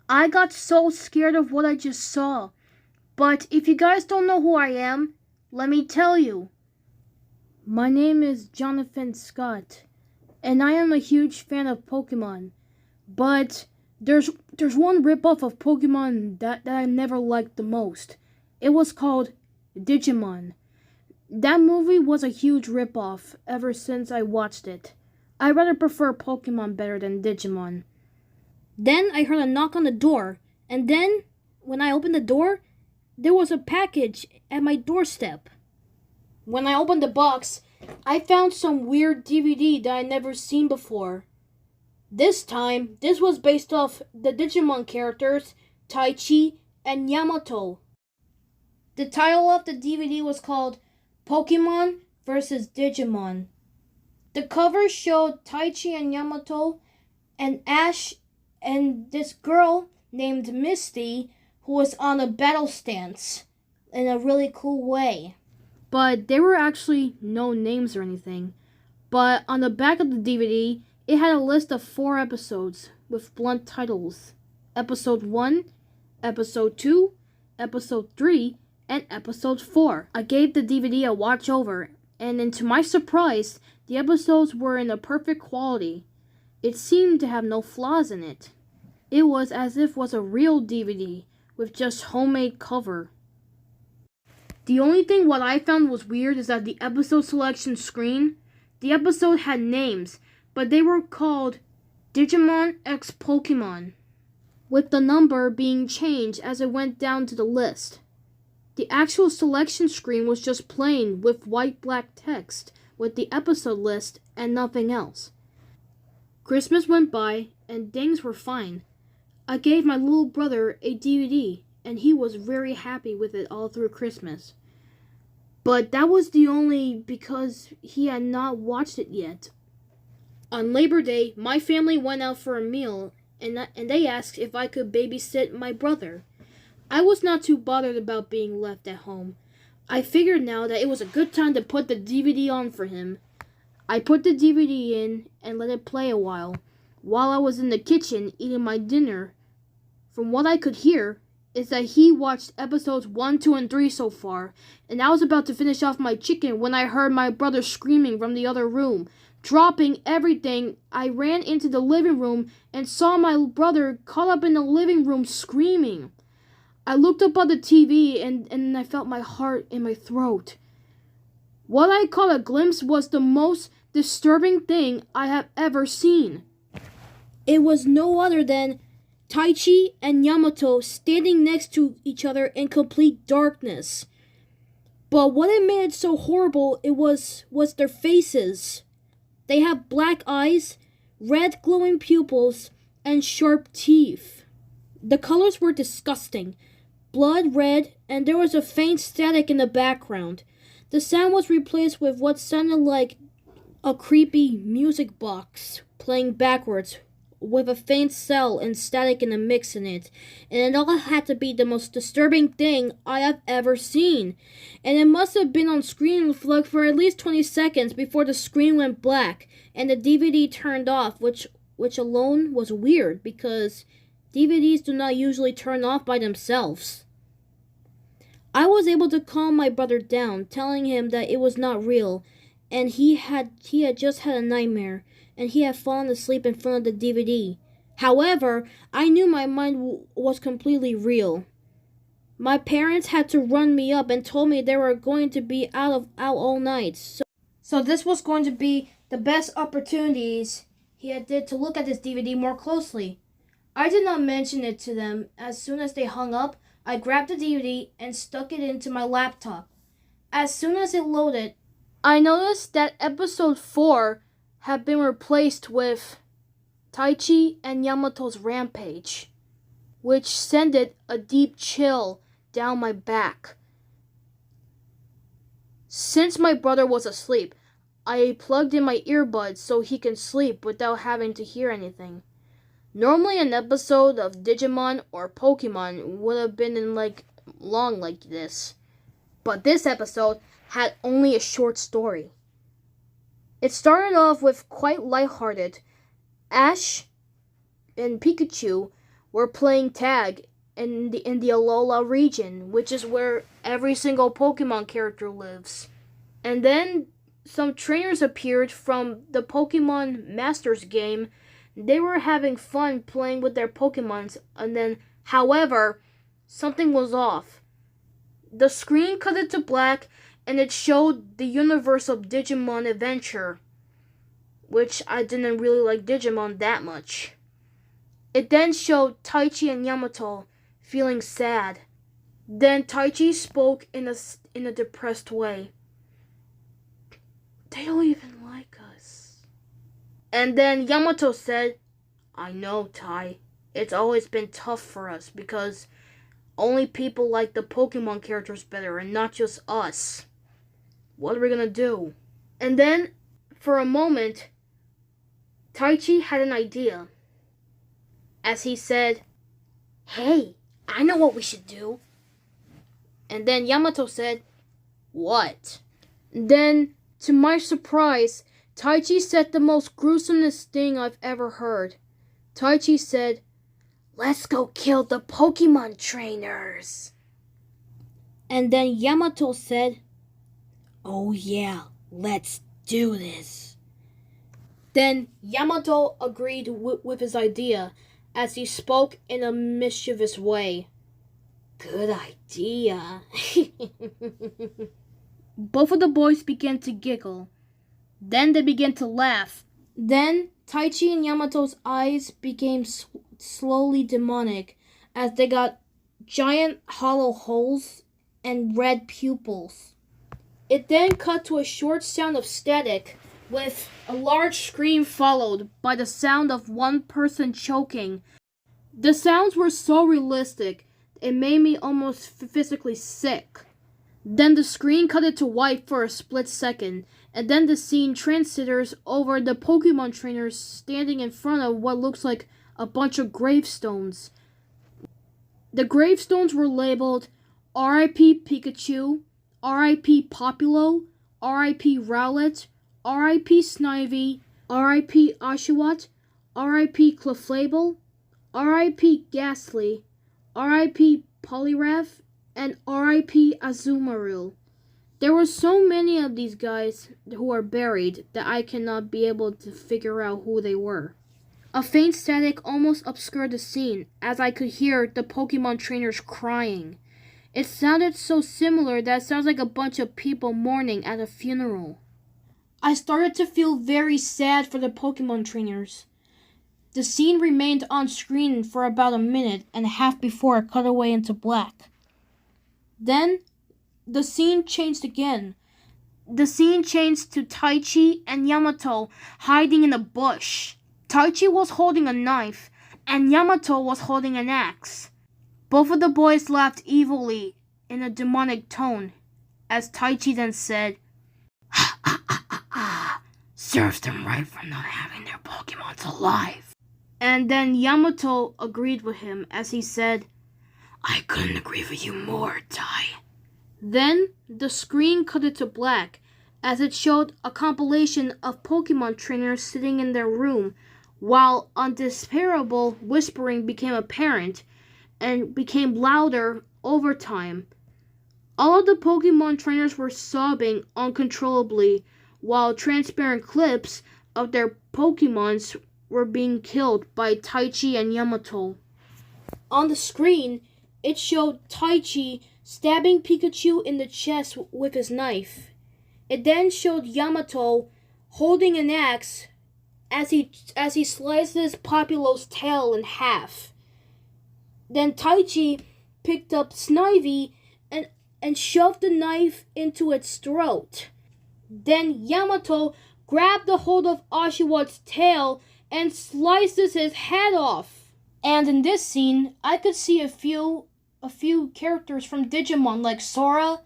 I got so scared of what I just saw. But if you guys don't know who I am, let me tell you. My name is Jonathan Scott, and I am a huge fan of Pokemon. But there's one ripoff of Pokemon that I never liked the most. It was called Digimon. That movie was a huge ripoff ever since I watched it. I rather prefer Pokemon better than Digimon. Then I heard a knock on the door, and then, when I opened the door, there was a package at my doorstep. When I opened the box, I found some weird DVD that I'd never seen before. This time, this was based off the Digimon characters, Taichi and Yamoto. The title of the DVD was called Pokemon vs. Digimon. The cover showed Taichi and Yamoto and Ash and this girl named Misty who was on a battle stance in a really cool way. But there were actually no names or anything. But on the back of the DVD, it had a list of 4 episodes with blunt titles. Episode 1, Episode 2, Episode 3, and Episode 4. I gave the DVD a watch over, and then to my surprise, the episodes were in a perfect quality. It seemed to have no flaws in it. It was as if it was a real DVD with just homemade cover. The only thing what I found was weird is that the episode selection screen, the episode had names, but they were called Digimon X Pokemon, with the number being changed as it went down to the list. The actual selection screen was just plain with white-black text with the episode list and nothing else. Christmas went by and things were fine. I gave my little brother a DVD and he was very happy with it all through Christmas. But that was the only because he had not watched it yet. On Labor Day, my family went out for a meal and they asked if I could babysit my brother. I was not too bothered about being left at home. I figured now that it was a good time to put the DVD on for him. I put the DVD in and let it play a while I was in the kitchen eating my dinner. From what I could hear, is that he watched episodes 1, 2, and 3 so far, and I was about to finish off my chicken when I heard my brother screaming from the other room. Dropping everything, I ran into the living room and saw my brother caught up in the living room screaming. I looked up at the TV and I felt my heart in my throat. What I caught a glimpse was the most disturbing thing I have ever seen. It was no other than Taichi and Yamoto standing next to each other in complete darkness. But what it made it so horrible was their faces. They have black eyes, red glowing pupils, and sharp teeth. The colors were disgusting. Blood red, and there was a faint static in the background. The sound was replaced with what sounded like a creepy music box playing backwards with a faint cell and static in a mix in it. And it all had to be the most disturbing thing I have ever seen. And it must have been on screen for at least 20 seconds before the screen went black and the DVD turned off, which alone was weird because DVDs do not usually turn off by themselves. I was able to calm my brother down, telling him that it was not real, and he had just had a nightmare, and he had fallen asleep in front of the DVD. However, I knew my mind was completely real. My parents had to run me up and told me they were going to be out all night. So this was going to be the best opportunities he had to look at this DVD more closely. I did not mention it to them. As soon as they hung up, I grabbed the DVD and stuck it into my laptop. As soon as it loaded, I noticed that episode 4 had been replaced with Taichi and Yamato's Rampage, which sent a deep chill down my back. Since my brother was asleep, I plugged in my earbuds so he can sleep without having to hear anything. Normally an episode of Digimon or Pokemon would have been long like this, but this episode had only a short story. It started off with quite lighthearted. Ash and Pikachu were playing tag in the Alola region, which is where every single Pokemon character lives. And then some trainers appeared from the Pokemon Masters game. They were having fun playing with their Pokemons, and then, however, something was off. The screen cut it to black, and it showed the universe of Digimon Adventure, which I didn't really like Digimon that much. It then showed Taichi and Yamoto feeling sad. Then Taichi spoke in a depressed way. They don't even like us. And then Yamoto said, I know, Tai. It's always been tough for us because only people like the Pokemon characters better and not just us. What are we gonna do? And then, for a moment, Taichi had an idea. As he said, Hey, I know what we should do. And then Yamato said, What? Then, to my surprise, Taichi said the most gruesomest thing I've ever heard. Taichi said, Let's go kill the Pokemon trainers. And then Yamato said, Oh yeah, let's do this. Then Yamato agreed with his idea as he spoke in a mischievous way. Good idea. Both of the boys began to giggle. Then they began to laugh. Then Taichi and Yamato's eyes became slowly demonic as they got giant hollow holes and red pupils. It then cut to a short sound of static with a large scream followed by the sound of one person choking. The sounds were so realistic, it made me almost physically sick. Then the screen cut it to white for a split second, and then the scene transitors over the Pokemon trainers standing in front of what looks like a bunch of gravestones. The gravestones were labeled R.I.P. Pikachu, R.I.P. Populo, R.I.P. Rowlet, R.I.P. Snivy, R.I.P. Oshawott, R.I.P. Clefable, R.I.P. Ghastly, R.I.P. Poliwrath, and R.I.P. Azumarill. There were so many of these guys who are buried that I cannot be able to figure out who they were. A faint static almost obscured the scene as I could hear the Pokemon trainers crying. It sounded so similar that it sounds like a bunch of people mourning at a funeral. I started to feel very sad for the Pokemon trainers. The scene remained on screen for about a minute and a half before it cut away into black. Then, the scene changed again. The scene changed to Taichi and Yamato hiding in a bush. Taichi was holding a knife, and Yamato was holding an axe. Both of the boys laughed evilly in a demonic tone, as Taichi then said, Ha ha ha ha ha, serves them right for not having their Pokemons alive. And then Yamato agreed with him as he said, I couldn't agree with you more, Tai. Then the screen cut it to black as it showed a compilation of Pokemon trainers sitting in their room while undesirable whispering became apparent and became louder over time. All of the Pokemon trainers were sobbing uncontrollably while transparent clips of their Pokemons were being killed by Taichi and Yamato. On the screen, it showed Taichi stabbing Pikachu in the chest with his knife. It then showed Yamato holding an axe as he slices Populo's tail in half. Then Taichi picked up Snivy and shoved the knife into its throat. Then Yamato grabbed a hold of Oshawott's tail and slices his head off. And in this scene, I could see a few characters from Digimon like Sora,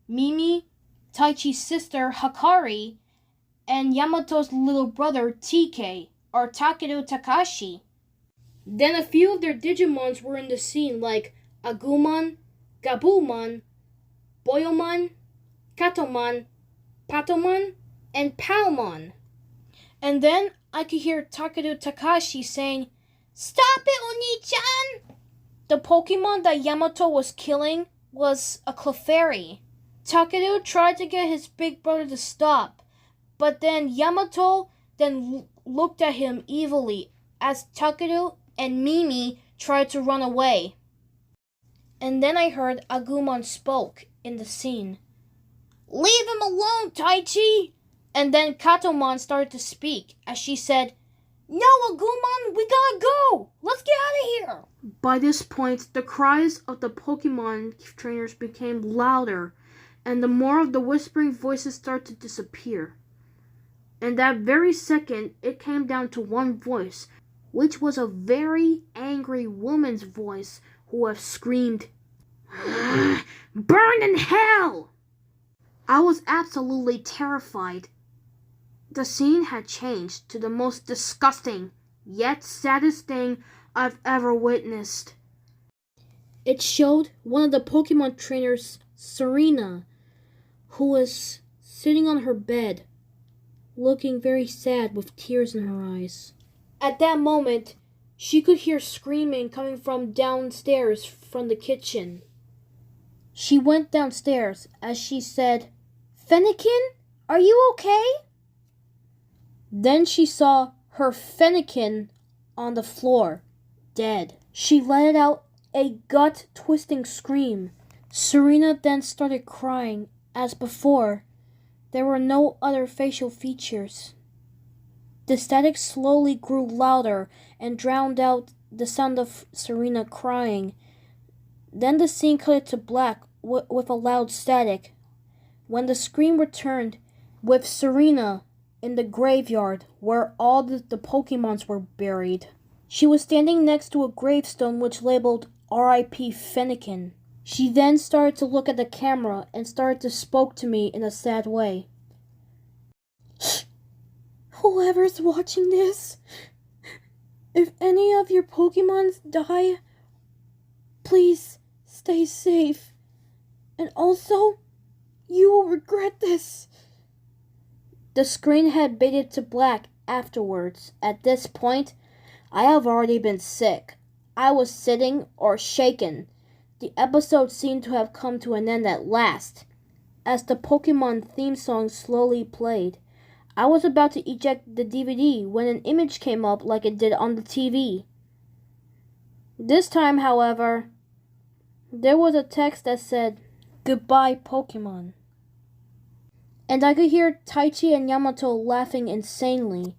Mimi, Taichi's sister Hakari, and Yamato's little brother TK, or Takeru Takashi. Then a few of their Digimons were in the scene like Agumon, Gabumon, Boyomon, Katomon, Patomon, and Palmon. And then I could hear Takeru Takashi saying, Stop it, Taichi-chan! The Pokemon that Yamoto was killing was a Clefairy. Takeru tried to get his big brother to stop, but then Yamato looked at him evilly as Takeru and Mimi tried to run away. And then I heard Agumon spoke in the scene. "Leave him alone, Taichi!" And then Katomon started to speak as she said, "No, Agumon, we gotta go! Let's get out of here!" By this point, the cries of the Pokemon trainers became louder, and the more of the whispering voices started to disappear. And that very second, it came down to one voice, which was a very angry woman's voice who have screamed, "Burn in hell!" I was absolutely terrified. The scene had changed to the most disgusting, yet saddest thing I've ever witnessed. It showed one of the Pokemon trainers, Serena, who was sitting on her bed, looking very sad with tears in her eyes. At that moment, she could hear screaming coming from downstairs from the kitchen. She went downstairs as she said, "Fennekin, are you okay?" Then she saw her Fennekin on the floor, dead. She let out a gut-twisting scream. Serena then started crying. As before, there were no other facial features. The static slowly grew louder and drowned out the sound of Serena crying. Then the scene cut to black with a loud static. When the screen returned with Serena in the graveyard where all the Pokemons were buried. She was standing next to a gravestone which labeled R.I.P. Fennekin. She then started to look at the camera and started to spoke to me in a sad way. "Whoever's watching this, if any of your Pokemons die, please stay safe. And also, you will regret this." The screen had faded to black afterwards. At this point, I have already been sick. I was sitting or shaken. The episode seemed to have come to an end at last. As the Pokemon theme song slowly played, I was about to eject the DVD when an image came up like it did on the TV. This time, however, there was a text that said, "Goodbye, Pokemon." And I could hear Taichi and Yamato laughing insanely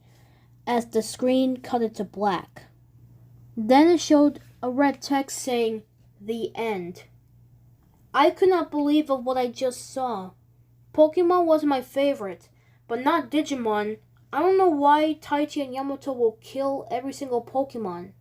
as the screen cut it to black. Then it showed a red text saying, "The End." I could not believe of what I just saw. Pokemon was my favorite, but not Digimon. I don't know why Taichi and Yamato will kill every single Pokemon.